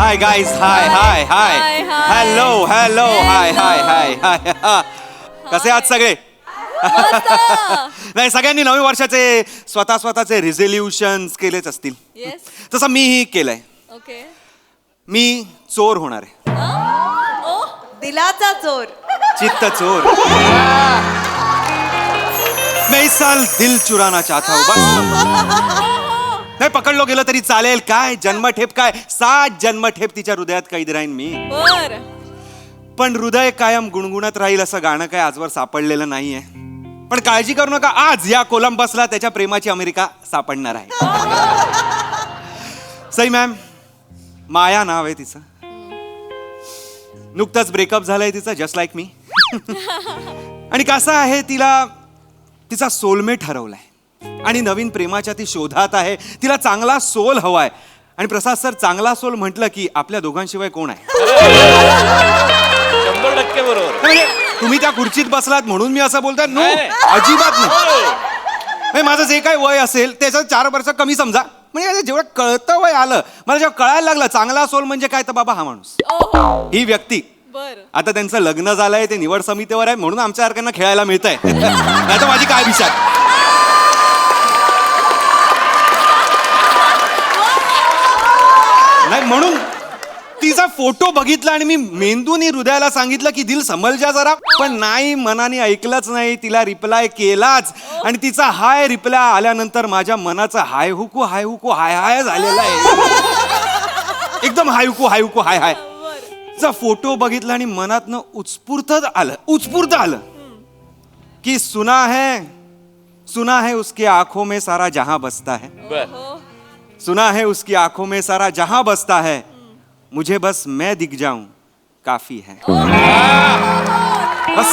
Hi guys, hi hello hi कसे आहात सगळे? नाही, सगळ्यांनी नवीन वर्षाचे स्वतःचे रिझोल्युशन्स केलेच असतील. तसं मीही केलंय. ओके. मी चोर होणार आहे. दिलाचा चोर. चित्त चोर. मैं इस साल दिल चुराना चाहता हूँ बस. नाही पकडलो गेलो तरी चालेल. काय जन्मठेप, काय 7 जन्मठेप तिच्या हृदयात कैद राहीन मी. पण हृदय कायम गुणगुणत राहील असं गाणं काय आजवर सापडलेलं नाहीये. पण काळजी करू नका, आज या कोलंबसला त्याच्या प्रेमाची अमेरिका सापडणार आहे. सई मॅम, माया नाव आहे तिचं. नुकतंच ब्रेकअप झालंय तिचं, जस्ट लाईक मी. आणि कसं आहे, तिला तिचा सोलमेट हरवलाय आणि नवीन प्रेमाच्या ती शोधात आहे. तिला चांगला सोल हवाय. आणि प्रसाद सर, चांगला सोल म्हटलं की आपल्या दोघांशिवाय कोण आहे? 100% बरोबर. म्हणजे तुम्ही त्या खुर्चीत बसलात म्हणून मी असं बोलतोय? नो, अजिबात नाही. माझं जे काही वय असेल त्याचं 4 वर्ष कमी समजा. म्हणजे जेवढं कळतं वय आलं, मला जेव्हा कळायला लागलं चांगला सोल म्हणजे काय, तर बाबा हा माणूस, ही व्यक्ती. आता त्यांचं लग्न झालंय, ते निवड समितीवर आहे म्हणून आमच्या सारख्यांना खेळायला मिळतंय. नाही तर माझी काय विचार. नाही, म्हणून तिचा फोटो बघितला आणि मी मेंदूनी हृदयाला सांगितलं की दिल समल जा जरा. पण नाही, मनाने ऐकलंच नाही. तिला रिप्लाय केलाच आणि तिचा हाय रिप्लाय आल्यानंतर माझ्या मनाचा हाय हुकू हाय झालेला आहे. एकदम हाय हुकू हाय. तिचा फोटो बघितला आणि मनातनं उत्स्फूर्त आलं की सुना है उसकी आंखों में सारा जहां बसता है. सुना है उसकी आंखों में सारा जहां बसता है. मुझे बस मैं दिख जाऊं काफी है. बस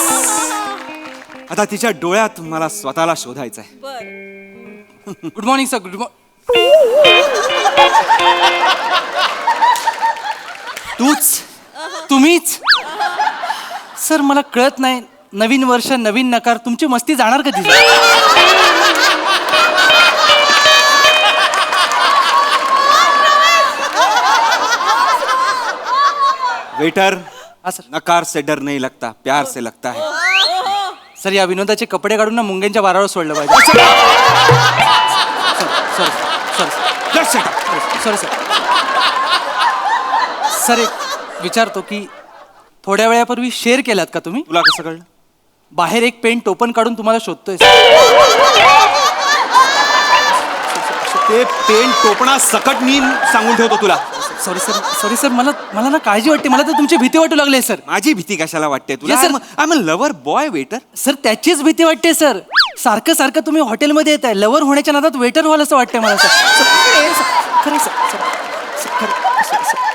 आता तिच्या डोळ्यात मला स्वतःला शोधायचं आहे. Good morning sir. तुम्हीच सर? मला कळत नाही, नवीन वर्ष नवीन नकार, तुमची मस्ती जाणार कधी? वेटर, नकार से डर नहीं लगता, प्यार से लगता है. सर, या विनोदाचे कपडे काढून ना मुंग्यांच्या वारावर सोडलं पाहिजे. सॉरी सर, एक विचारतो की थोड्या वेळापूर्वी शेअर केलात का तुम्ही? तुला कसं कळलं? बाहेर एक पेन टोपन काढून तुम्हाला शोधतोय. ते पेन टोपणा सकट मी सांगून ठेवतो तुला. सॉरी सर, मला ना काळजी वाटते. मला तर तुमची भीती वाटू लागली सर. माझी भीती कशाला वाटते तुला? Yes, sir. I am a lover boy waiter. Sir, त्याचीच भीती वाटते सर. सारखं तुम्ही हॉटेलमध्ये येत आहे, लवर होण्याच्या नादात वेटर व्हाल असं वाटतंय मला सर.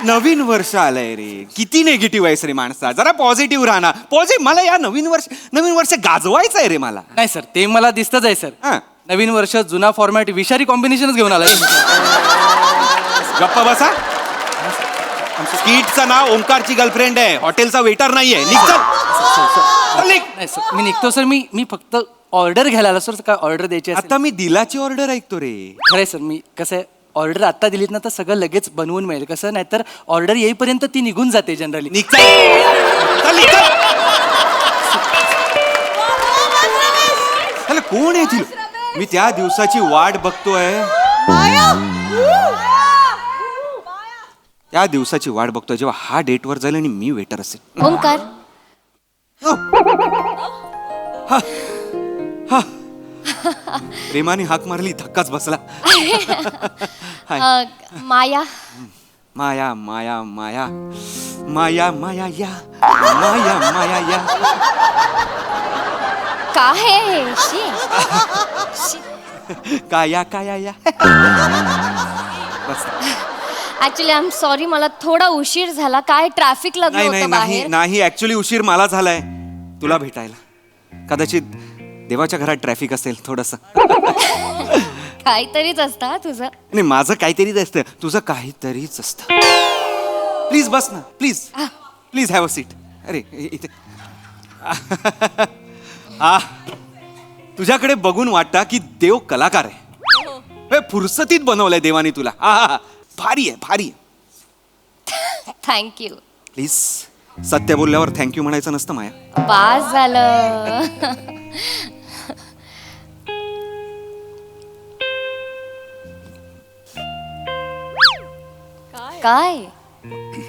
नवीन वर्ष आलंय रे, किती निगेटिव्ह आहेस रे माणसा. जरा पॉझिटिव्ह राहणार. मला या नवीन वर्ष गाजवायचं आहे रे मला. नाही सर, ते मला दिसतच आहे सर. नवीन वर्ष जुना फॉर्मॅट विषारी कॉम्बिनेशनच घेऊन आलाय. गप्पा बसा. स्कीटचं नाव ओंकारची गर्लफ्रेंड आहे, हॉटेलचा वेटर नाहीये. नाही सर, मी निघतो सर. मी फक्त ऑर्डर घ्यायला आलो सर. काय ऑर्डर द्यायची? आता मी दिलाची ऑर्डर ऐकतो रे. खरंय सर. मी कसं आहे, ऑर्डर आत्ता दिलीत ना तर सगळं लगेच बनवून मिळेल. कसं नाही तर ऑर्डर येईपर्यंत ती निघून जाते जनरली. कोण आहे ती? मी त्या दिवसाची वाट बघतोय. त्या दिवसाची वाट बघतोय जेव्हा हा डेटवर जाईल आणि मी वेटर असेल. ओंकार, प्रेमाने हाक मारली, धक्काच बसला. माया. माया माया माया माया माया या माया माया या. काय आहे? काया काया या. बस. ऍक्च्युली आय एम सॉरी, मला थोडा उशीर झाला. काय ट्रॅफिक लागलं होतं बाहेर. नाही ऍक्च्युली उशीर मला झालाय तुला भेटायला. कदाचित देवाच्या घरात ट्रॅफिक असेल थोडस. काहीतरीच असतं तुझं. नाही, माझं काहीतरीच असतं, तुझं काहीतरीच असतं. प्लीज बस ना, प्लीज हॅव अ सीट. अरे इथे. तुझ्याकडे बघून वाटतं की देव कलाकार आहे. फुरसतीत बनवलंय देवाने तुला. भारी आहे. थँक्यू. प्लीज सत्य बोलल्यावर थँक्यू म्हणायचं नसतं माया. पास झालं. काय?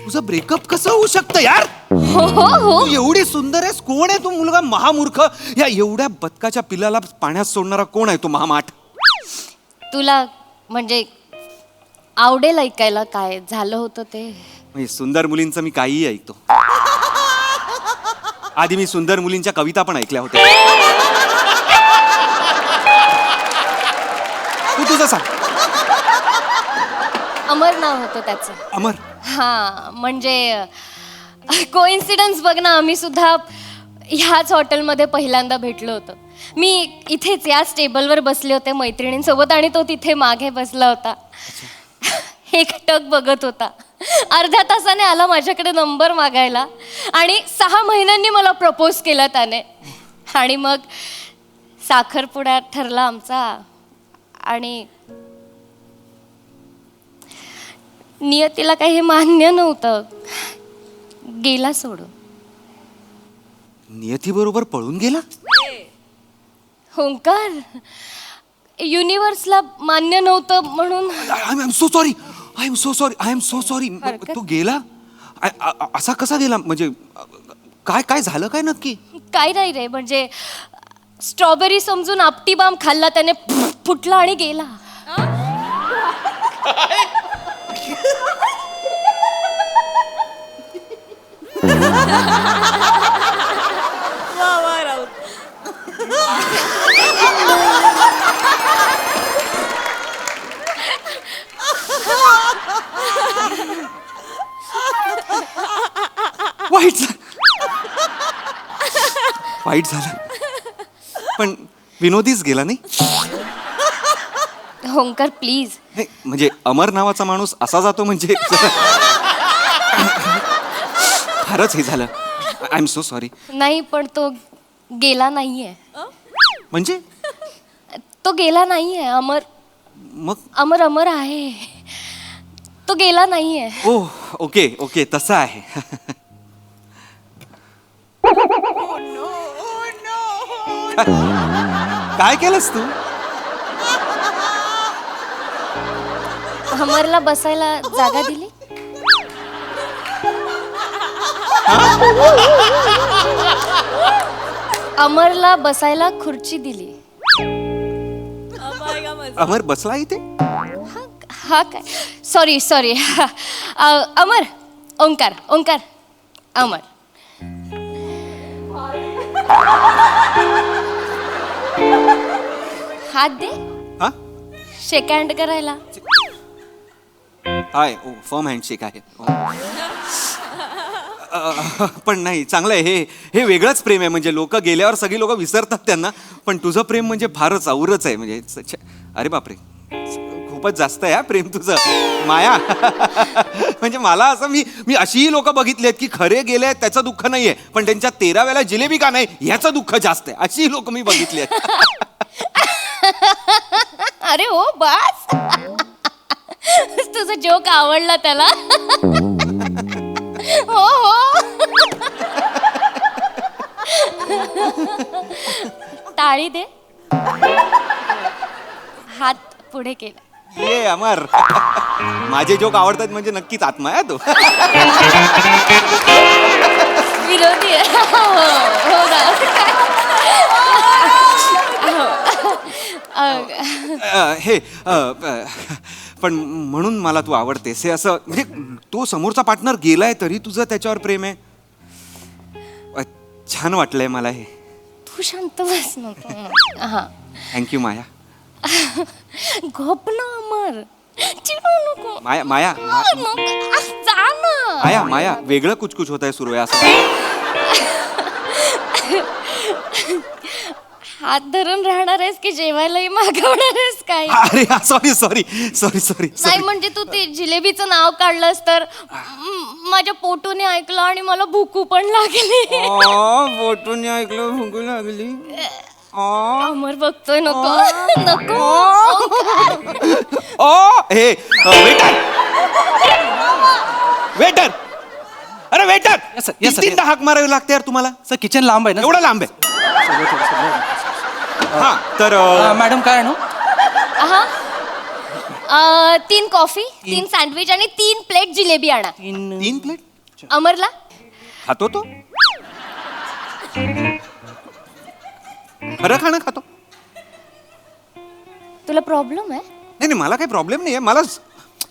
तुझं ब्रेकअप कसं होऊ शकतं यार? हो हो हो. तू एवढी सुंदर आहेस, कोण आहे तू मुलगा महामूर्ख? या एवढ्या बदकाच्या पिल्लाला पाण्यात सोडणारा कोण आहे तो महामाठ? तुला म्हणजे आवडेल ऐकायला काय झालं होतं ते? म्हणजे सुंदर मुलींचं मी काहीही ऐकतो. आधी मी सुंदर मुलींच्या कविता पण ऐकल्या होत्या. तू तुझं सांग. अमर नाव होतं त्याचं. अमर. हा म्हणजे कोइन्सिडन्स बघ ना, आम्ही सुद्धा ह्याच हॉटेलमध्ये पहिल्यांदा भेटलो होतो. मी इथेच याच टेबलवर बसले होते मैत्रिणींसोबत आणि तो तिथे मागे बसला होता. एकटक बघत होता. अर्ध्या तासाने आला माझ्याकडे नंबर मागायला आणि 6 महिन्यांनी मला प्रपोज केला त्याने. आणि मग साखरपुडा ठरला आमचा आणि नियतीला काही हे मान्य नव्हतं. गेला सोडून. नियती बरोबर पळून गेला? ओंकार, युनिव्हर्सला मान्य नव्हतं म्हणून. I am so sorry. I am so sorry. I am so sorry. तो गेला? असा कसा गेला? म्हणजे काय काय झालं काय नक्की? काय नाही रे, म्हणजे स्ट्रॉबेरी समजून आपटी बाम खाल्ला त्याने, फुटला आणि गेला. वा वा राऊत. वाईट झालं. वाईट झालं. पण विनोदीच गेला नाही? ओंकार प्लीज. नाही, म्हणजे अमर नावाचा माणूस असा जातो म्हणजे फारच हे झालं. I am so sorry. नाही पण तो गेला नाहीये. म्हणजे तो गेला नाहीये. अमर मग? अमर अमर आहे. तो गेला नाहीये. ओ ओके ओके तसं आहे. काय केलंस तू? अमरला बसायला जागा दिली. अमरला बसायला खुर्ची दिली. अमर बसला इथे? हा काय, सॉरी सॉरी. अमर, ओंकार ओंकार अमर. हात दे. हा शेक हँड करायला. हाय. ओ फर्म हँडशेक आहे. पण नाही चांगलं आहे. हे वेगळंच प्रेम आहे. म्हणजे लोक गेल्यावर सगळी लोक विसरतात त्यांना, पण तुझं प्रेम म्हणजे फारच औरच आहे. म्हणजे अरे बापरे, खूपच जास्त आहे हा प्रेम तुझं माया. म्हणजे मला असं मी अशीही लोक बघितली आहेत की खरे गेले त्याचं दुःख नाहीये, पण त्यांच्या 13व्याला जिलेबी का नाही ह्याचं दुःख जास्त आहे. अशी लोक मी बघितली आहेत. अरे हो बस. तुझा जोक आवडला त्याला. हो हो. टाळी दे. हात पुढे केला. ये अमर, माझे जोक आवडतात म्हणजे नक्कीच आत्मा आहे तो. विरोधी आहे. हो ना. हे पण म्हणून मला तू आवडतेस. हे असं म्हणजे तो समोरचा पार्टनर गेलाय तरी तुझं त्याच्यावर प्रेम आहे. छान वाटलंय मला हे. तू शांत बस नको. हा थँक्यू माया. गप ना अमर, चिडू नको. माया माया नको. जा ना. माया माया वेगळं कुचकुच होत आहे सुरू आहे असं. हात धरून राहणार आहेस की जेवायलाही मागवणार आहेस काय? अरे सॉरी सॉरी सॉरी सॉरी. नाही म्हणजे तू ते जिलेबीचं नाव काढलंस तर माझ्या पोटूने ऐकलं आणि मला भूकू पण लागली. बोटून ऐकलं भुंकू लागली. अमर बघतोय. नको नको. ओ हे waiter waiter waiter Yes, sir. Yes, sir. तीनदा हाक मारावी लागते यार तुम्हाला. सर किचन लांब आहे ना एवढं लांब आहे. हा तर मॅडम काय आणू हा 3 कॉफी 3 सँडविच आणि 3 प्लेट जिलेबी आणा. 3 प्लेट अमरला खातो तो खरं खाणं खातो. तुला प्रॉब्लेम आहे? नाही नाही मला काही प्रॉब्लेम नाही आहे. मला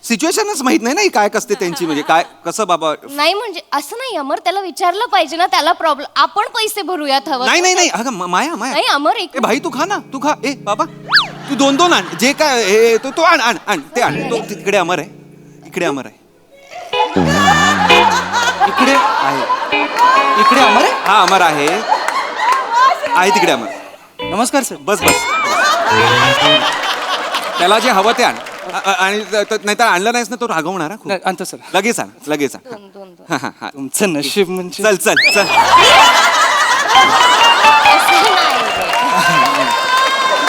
सिच्युएशनच माहित नाही ना ही काय कसते त्यांची म्हणजे काय कसं बाबा. नाही म्हणजे असं नाही अमर, त्याला विचारलं पाहिजे ना, त्याला प्रॉब्लेम. आपण पैसे भरूयात हवं. नाही नाही नाही अगं माया नाही माया अमर एक ए भाई तू खा ना तू खा. ए बाबा तू 2 आण जे काय हे तो आण आण आण ते आण. तो तिकडे अमर आहे इकडे अमर आहे इकडे आहे इकडे अमर आहे. हा अमर आहे तिकडे अमर. नमस्कार सर. बस बस त्याला जे हवं ते आण आणि नाहीतर आणलं नाहीस ना तो रागवणार हा खूप. नाही, आणतो सर. लगेच आण लगेच आण. 2 हा हा हा तुमचं नशीब म्हणजे चल चल चल.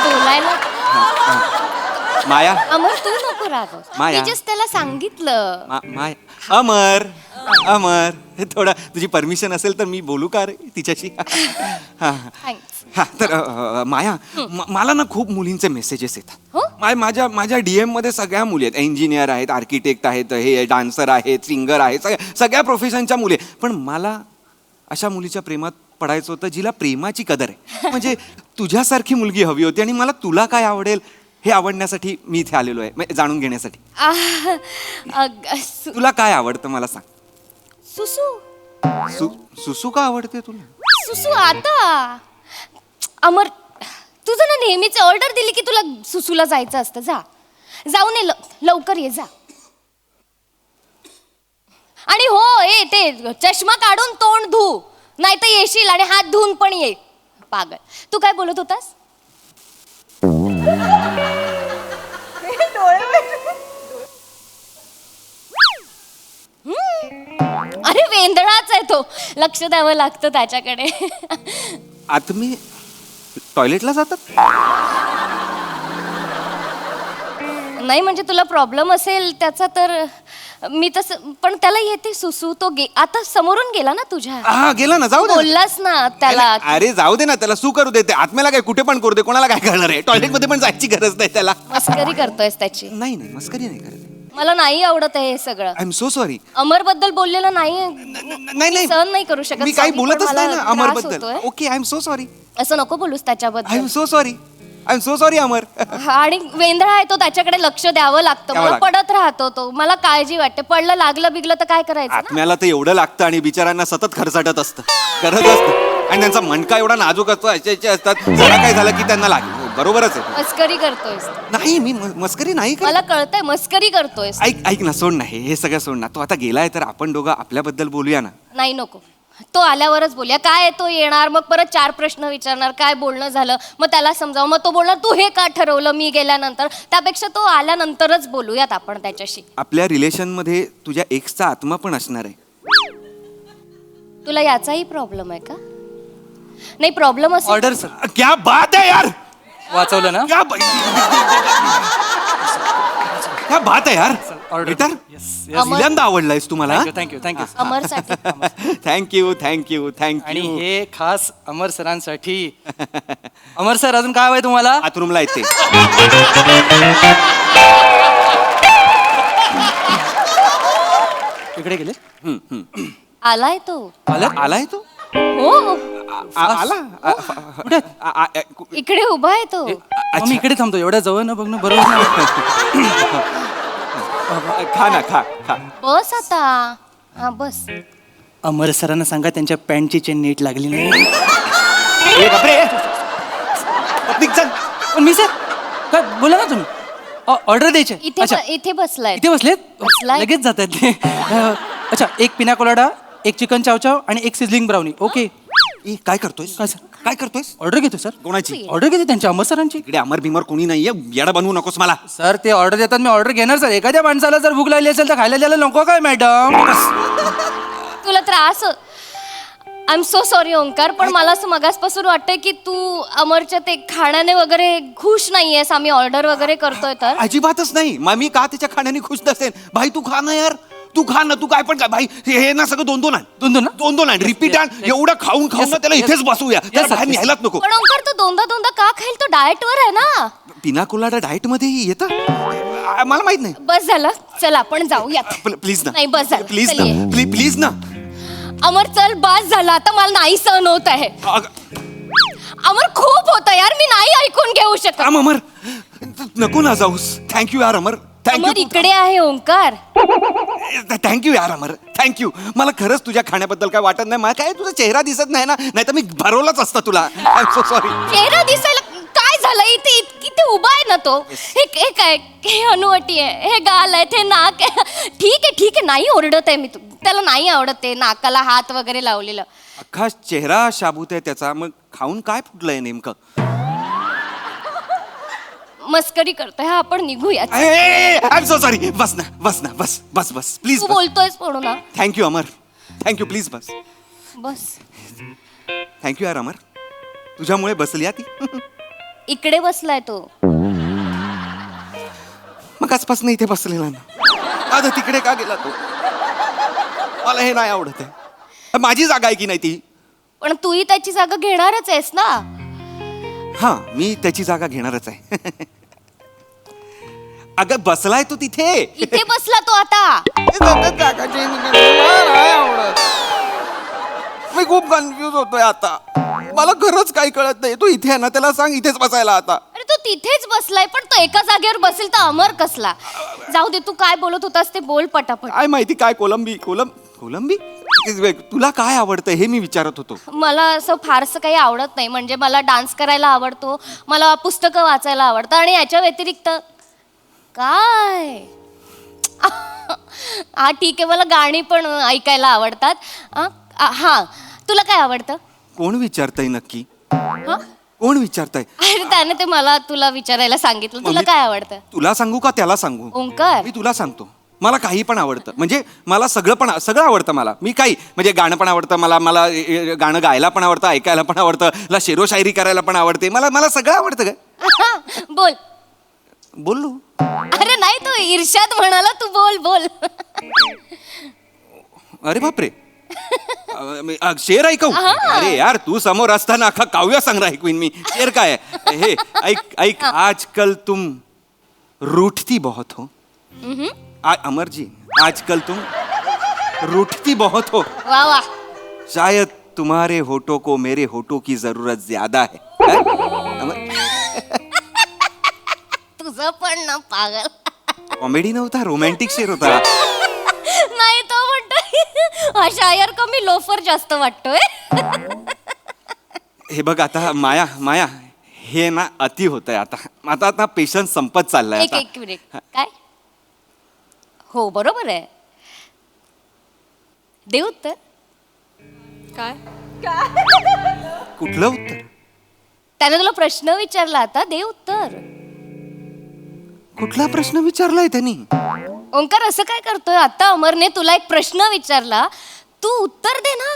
बोलायला माया अमर तू नको रागव. माया. मी जस्ट त्याला सांगितलं. माय अमर अमर हे थोडं तुझी परमिशन असेल तर मी बोलू का रे तिच्याशी. हा थँक्स. हा तर माया मला ना खूप मुलींचे मेसेजेस येतात. हो? माझ्या DM मध्ये सगळ्या मुली आहेत. इंजिनियर आहेत, आर्किटेक्ट आहेत, हे डान्सर आहेत, सिंगर आहेत, सगळ्या प्रोफेशनच्या मुली आहेत. पण मला अशा मुलीच्या प्रेमात पडायचं होतं जिला प्रेमाची कदर आहे. म्हणजे तुझ्यासारखी मुलगी हवी होती आणि मला तुला काय आवडेल हे आवडण्यासाठी मी इथे आलेलो आहे, म्हणजे जाणून घेण्यासाठी. तुला काय आवडतं मला सांग. सुसू सुसू का आवडते तुला. सुसू आता अमर तुझं ना नेहमीच ऑर्डर दिली की तुला सुसूला जायचं असतं. जाऊन ये लवकर ये जा. आणि हो ए ते चष्मा काढून तोंड धू, नाही तर येशील आणि हात धुवून पण ये. पागल. तू काय बोलत होतास. अरे वेंदळाच आहे तो, लक्ष द्यावं लागतं त्याच्याकडे. आता मी टॉयलेटला जातात. नाही म्हणजे तुला प्रॉब्लेम असेल त्याचा तर मी तसं, पण त्याला येते सुसू. तो आता समोरून गेला ना तुझ्या. हा गेला ना, जाऊ दे. बोललास ना त्याला. अरे जाऊ दे ना, त्याला सू करू देते. आत्म्याला काय कुठे पण करू दे, कोणाला काय करणार आहे. टॉयलेट मध्ये पण जायची गरज नाही त्याला. मस्करी करतोयस त्याची. नाही नाही मस्करी नाही करत. मला नाही आवडत आहे हे सगळं. I am so sorry. Amar बद्दल बोललेलं नाही नाही सहन नाही करू शकत. मी काही Sorry, बोलतच पण नाही मला ना अमर त्रास बद्दल. होतोय. Okay I am so sorry. असं नको बोलूस आय त्याच्याबद्दल. Am so sorry. I am so sorry Amar. हा, आणि वेंधळा आहे तो, त्याच्याकडे लक्ष द्यावं लागतं. द्यावं मला लागतं. पडत राहतो तो. मला काळजी वाटते. पडलं लागलं बिगलं तर काय करायचं ना? आत्म्याला तर एवढं लागतं आणि बिचारांना सतत खरचटत असतं, करत असतं. आणि त्यांचा मणका एवढा नाजूक असतो, असे असतात. जरा काय झालं की त्यांना लागेल. बरोबरच आहे. मस्करी करतोयस. नाही मी मस्करी नाही करत. मला कळतंय मस्करी करतोयस. ऐक ना, सोड ना हे सगळं सोड ना. तो आता गेलाय तर आपण दोघं आपल्याबद्दल बोलूया ना. नाही नको. तो आल्यावरच बोलूया. काय तो येणार, मग परत 4 प्रश्न विचारणार, काय बोलणं झालं, मग त्याला समजावं. मग तो बोलणार तू हे का ठरवलं मी गेल्यानंतर. त्यापेक्षा तो आल्यानंतरच बोलूयात आपण त्याच्याशी. आपल्या रिलेशन मध्ये तुझ्या एक्सचा आत्मा पण असणार आहे. तुला याचाही प्रॉब्लेम आहे का? नाही प्रॉब्लेम असेल. Order sir. क्या बात आहे यार. वाचवलं ना. क्या क्या बात आहे यार. ऑर्डर. Waiter, Yes, पहिल्यांदा आवडलायस तुम्हाला. थँक्यू अमरसाठी. थँक्यू थँक्यू आणि थँक्यू. हे खास अमर सरांसाठी. अमर सर अजून काय हवंय तुम्हाला. बाथरूमला येते. इकडे गेले. आलाय तो. आलाय तो. हो आला. कुठे इकडे उभा आहे तो. मी इकडे थांबतो. एवढ्या जवळ न बघणं बरोबर नाही. खा ना खा खा. बस आता. हा बस. अमर सरांना सांगा त्यांच्या पॅन्टची चेन नीट लागली नाही. ए बापरे. पत्नीक चल. पण मी सर काय बोला ना तुम्ही. ऑर्डर द्यायचे. अच्छा इथे बसलाय. इथे बसलेत. बसलाय. लगेच जातात ते. अच्छा एक पिना कोलाडा, एक चिकन चावचाव आणि एक सिझलिंग ब्राउनी. ओके. ए काय करतोयस. काय सर. काय करतोयस. ऑर्डर घेतो सर. कोणाची. ऑर्डर घेते त्यांच्या अमर सरांची. इकडे अमर भीमर कोणी नाहीये. येडा बनवू नकोस मला. सर ते ऑर्डर देतात, मी ऑर्डर घेणार सर. एखाद्या माणसाला जर भूक लागली असेल तर खायला द्यायला नको काय मॅडम. तुला त्रास. I am so sorry Omkar, पण मला असं मगासपासून वाटतंय की तू अमरच्या ते खाण्याने वगैरे खुश नाहीयेस. आम्ही ऑर्डर वगैरे करतोय तर. अजिबातच नाही. मग मी का त्याच्या खाण्याने खुश नसेन. भाई तू खा ना यार. तू खा ना, तू काय पण काय भाई, हे ना सगळं 2-2 आण. दोन-दोन ना? 2-2 आण, रिपीट आण. एवढं खाऊन ना त्याला Yes, इथेच बसवूया, त्याला sir, बाहेर yes. न्यायलाच नको. पण ओंकार तो दोनदा का खाईल? तो डाएट वर आहे ना. पिना कोलाडा डाएट मध्ये येतं मला माहित नाही. बस झालं, चल आपण जाऊयात. प्लीज ना, नाही, बस झालं. प्लीज चल ना, ये. प्लीज ना. अमर चल, बस झालं आता, मला नाही सहन होत आहे. अमर खूप होतं यार, मी नाही ऐकून घेऊ शकत. अमर नको ना जाऊस. थँक्यू यार अमर, अमर थँक्यू. इकडे आहे ओंकार. थँक्यू यार अमर, थँक्यू. मला खरंच तुझ्या खाण्याबद्दल काय वाटत नाही. मला काय तुझा चेहरा दिसत नाही ना, नाही तर मी भरवलाच असता तुला. I am so sorry. चेहरा दिसायला काय झालं? इथे इथे उभा आहे ना तो. हे काय, हे अनुवटी आहे, हे गाल आहे, हे नाक आहे. ठीक आहे, नाही ओरडत आहे मी. त्याला नाही आवडत ते नाकाला हात वगैरे लावलेलं. अख्खा चेहरा शाबूत आहे त्याचा. मग खाऊन काय फुटलंय नेमकं? मस्करी करतोय हा, आपण निघूया. I am so sorry. बस ना, बस ना, बस बस बस प्लीज. तू बोलतोयस म्हणून ना. Thank you Amar, thank you. Please bus. Bus thank you यार अमर, तुझ्यामुळे बसली ती. इकडे बसलाय तो. मग आजपासून इथे बसलेला ना, आता तिकडे का गेला तो? मला हे नाही आवडत आहे. माझी जागा आहे की नाही ती? पण तूही त्याची जागा घेणारच आहेस ना. हा, मी त्याची जागा घेणारच आहे. अगं बसलाय तो तिथे. इथे बसला तो आता. मी खूप कन्फ्युज होतोय आता. मला खरंच काही कळत नाही. तू इथे आहे ना, त्याला सांग इथेच बसायला आता. अरे तो तिथेच बसलाय, पण तो एका जागेवर बसेल तर अमर कसला? जाऊ दे, तू काय बोलत होतास ते बोल पटापट. काय माहिती काय कोलंबी तुला काय आवडतं हे मी विचारत होतो. मला असं फारसं काही आवडत नाही. म्हणजे मला डान्स करायला आवडतो, मला पुस्तकं वाचायला आवडतं, आणि याच्या व्यतिरिक्त काय हा ठीक आहे, मला गाणी पण ऐकायला आवडतात. हा, तुला काय आवडतं? कोण विचारतंय नक्की? हा? कोण विचारतंय? अरे त्याने ते मला तुला विचारायला सांगितलं. तुला काय आवडतं? तुला सांगू का त्याला सांगू? ओंकार, मी तुला सांगतो. मला काही पण आवडतं. म्हणजे मला सगळं आवडतं. मी काही म्हणजे गाणं पण आवडतं मला. गाणं गायला पण आवडतं, ऐकायला पण आवडतं, मला शेरोशायरी करायला पण आवडते. मला सगळं आवडतं का? बोल. बोललो. अरे नाही, तो इर्षाद म्हणाला, तू बोल. अरे बापरे. शेर ऐकू? अरे यार, तू समोर असताना अख्खा काव्य संग्रह ऐकवीन मी. शेर काय आहे? हे ऐक. आजकल तुम रूठती बहुत हो. अमर जी, आजकल तुम रूठती बहुत हो. वा वा. शायद तुम्हारे होठों को मेरे होठों की जरूरत ज्यादा है. अमर, तुझं पण ना पागल. कॉमेडी नव्हता, रोमॅन्टिक शेर होता. नाही, तो म्हणतोय हा शायर कमी लोफर जास्त वाटतोय. हे बघ आता माया हे ना अति होतंय आता पेशन्स संपत चाललाय आता. एक मिनिट. काय? हो, बरोबर आहे. देऊ उत्तर. काय? कुठलं उत्तर? त्याने तुला प्रश्न विचारला, आता दे उत्तर. कुठला प्रश्न विचारलाय त्यांनी? ओंकार असं काय करतोय? आता अमरने तुला एक प्रश्न विचारला, तू उत्तर दे ना.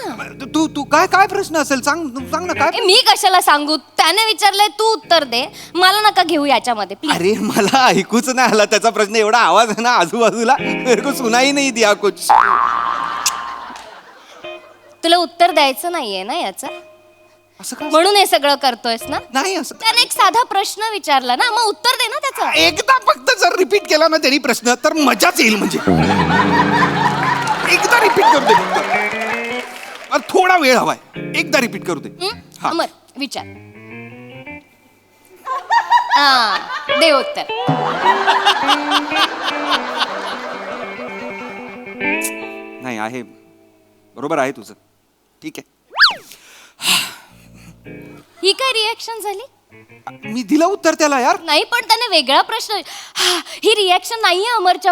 तू काय प्रश्न असेल सांग ना काय. मी कशाला सांगू? त्याने विचारलंय, तू उत्तर दे. मला नका घेऊ याच्यामध्ये प्लीज. अरे मला ऐकूच नाही आला त्याचा प्रश्न. एवढा आवाज आहे ना आजूबाजूला, मेरे को सुनाई नाही दिया कुछ. तुला उत्तर द्यायचं नाहीये ना याचं, असं का? म्हणून हे सगळं करतोयस ना? नाही असं. त्याने एक साधा प्रश्न विचारला ना, मग उत्तर दे ना त्याचं. एकदा फक्त जर रिपीट केला ना त्यांनी प्रश्न तर मजाच येईल. म्हणजे एकदा रिपीट करू दे फक्त. थोडा वेळ हवाय. एकदा रिपीट करू दे. हा. अमर विचार. हा, दे उत्तर. नाही आहे, बरोबर आहे तुझं. ठीक आहे. ही काय रिॲक्शन झाली? मी दिलं उत्तर त्याला यार. नाही, पण त्याने वेगळा प्रश्न. ही रिॲक्शन नाहीये अमरच्या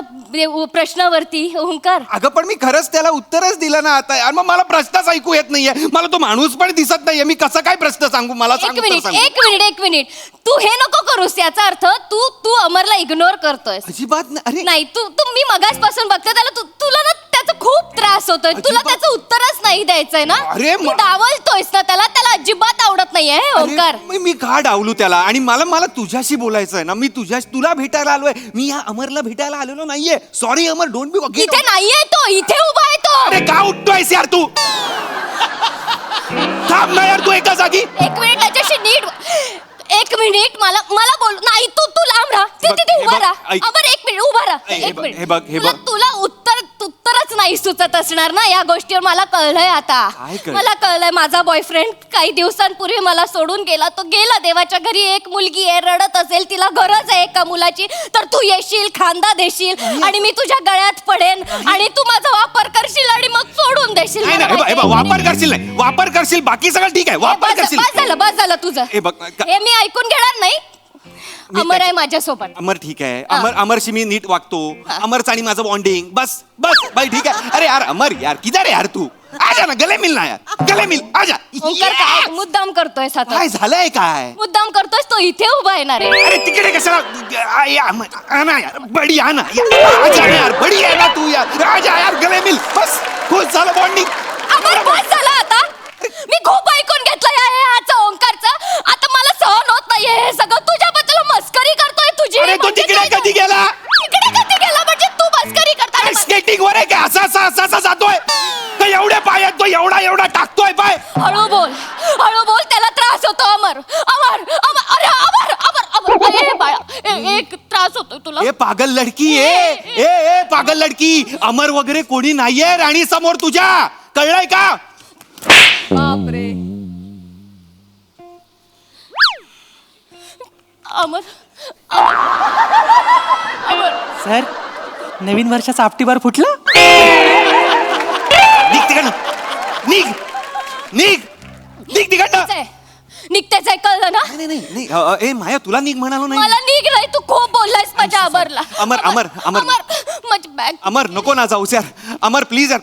प्रश्नावरती ओंकार. अगं पण मी खरंच त्याला उत्तरच दिलं ना आता यार. मग मला प्रश्नच ऐकू येत नाहीये. मला तो माणूस पण दिसत नाहीये. मी कसं काय प्रश्न सांगू? मला सांग. एक मिनिट. तू हे नको करूस. याचा अर्थ तू अमरला इग्नोर करतोयस. अजिबात नाही. अरे नाही, तू मी मगासपासून बघते त्याला. तुला ना त्याचं खूप त्रास होतोय तुला अजिबात- त्याचं उत्तरच नाही द्यायचंय ना अरे तू डावलतोयस ना त्याला अजिबात आवडत नाहीये हे ओंकार अरे, मी का डावलू त्याला आणि मला तुझ्याशी बोलायचं आहे ना मी तुला भेटायला आलोय मी या अमरला भेटायला आलेलो नाहीये सॉरी अमर डोंट बी इथे नाहीये तो इथे उभा आहे तो अरे का उठतोयस यार तू थांब ना यार तू एका जागी एक मिनिट त्याच्याशी नीट एक मिनिट मला बोल नाही तू लांब राहा बघ, तिथे हे उभा बघ, राहा ऐक. अमर एक मिनिट उभा राहा हे एक बघ, मिनिट हे बघ, हे बघ. तुला उत्तरच नाही सुचत असणार ना या गोष्टीवर मला कळलंय आता काय कळलं? मला कळलंय माझा बॉयफ्रेंड काही दिवसांपूर्वी मला सोडून गेला तो गेला देवाच्या घरी एक मुलगी आहे रडत असेल तिला गरज आहे एका मुलाची तर तू येशील खांदा देशील आणि मी तुझ्या गळ्यात पडेन आणि तू माझा वापर करशील आणि मग सोडून देशील नाही मला नाही, हे बघ, माहिती आहे. वापर करशील नाही वापर करशील बाकी सगळं ठीक आहे वापर करशील बस झालं तुझं हे बघ, का- हे मी ऐकून घेणार नाही अमर आहे माझ्यासोबत अमर ठीक आहे अमरशी मी नीट वागतो अमरचं आणि माझं बॉन्डिंग बस बाई ठीक आहे अरे यार अमर यार किधर है यार तू आजा ना गले मिल ना यार गले मिल आजा ओंकार काय मुद्दाम करतोय साता काय झालंय काय मुद्दाम करतोय तो इथे उभा येणार आहे अरे तिकडे कशाला आना यार बडी आना आजा ना यार बडी आहे ना तू यार आजा यार गले मिल बस खुश झालं बॉन्डिंग अमर बस झाला आता मी खूप ऐकून घेतलंय हे ह्याचं ओंकारचं आता मला सहन होत नाहीये हे सगळं तुझ्याबद्दल मस्करी करतोय तुझी अरे तो म्हणजे तिकडे काय कधी गेला तिकडे कधी गेला म्हणजे तू मस्करी करताय स्केटिंग वर आहे का असा जातोय तो एवढे पाय आहेत तो एवढा टाकतोय पाय हळू बोल त्याला त्रास होतो अमर अरे अमर ए बाळा एक त्रास होतोय तुला ए पागल लडकी ए पागल लडकी अमर वगैरे कोणी नाहीये राणी समोर तुझ्या कळलंय का बापरे अमर सर नवीन वर्षाचा आपटीबार फुटला निघ तिकडनं निघ तिकडनं निघतेच आहे कळलं ना नाही ए माया तुला निघ म्हणालो नाही मला निघ नाही तू खूप बोललायस माझ्या अमरला अमर माझी बॅग अमर नको ना जाऊस यार अमर प्लीज यार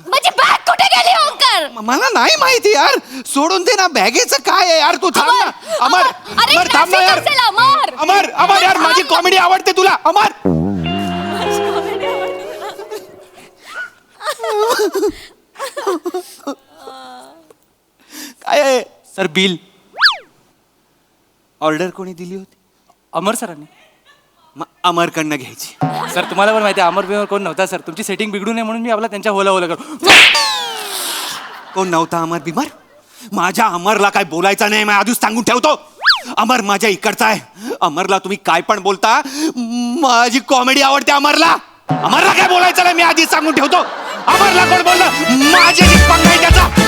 माझी बॅग कुठे गेली ओंकार मला नाही माहिती यार सोडून दे ना बॅगेचं काय आहे यार तू थांब ना अमर अरे अमर थांब ना यार असेल, अमर अमर यार माझी कॉमेडी आवडते तुला अमर काय आहे सर बिल ऑर्डर कोणी दिली होती अमर सरांनी अमरकडनं घ्यायची सर तुम्हाला पण माहिती आहे अमर बिमर कोण नव्हता सर तुमची सेटिंग बिघडू नये म्हणून मी आपला त्यांच्या होला करू कोण नव्हता अमर बिमर माझ्या अमरला काय बोलायचं नाही मी आधीच सांगून ठेवतो अमर माझ्या इकडचा आहे अमरला तुम्ही काय पण बोलता माझी कॉमेडी आवडते अमरला काय बोलायचं नाही मी आधीच सांगून ठेवतो अमरला कोण बोललं माझ्याशी पंगा आहे त्याचा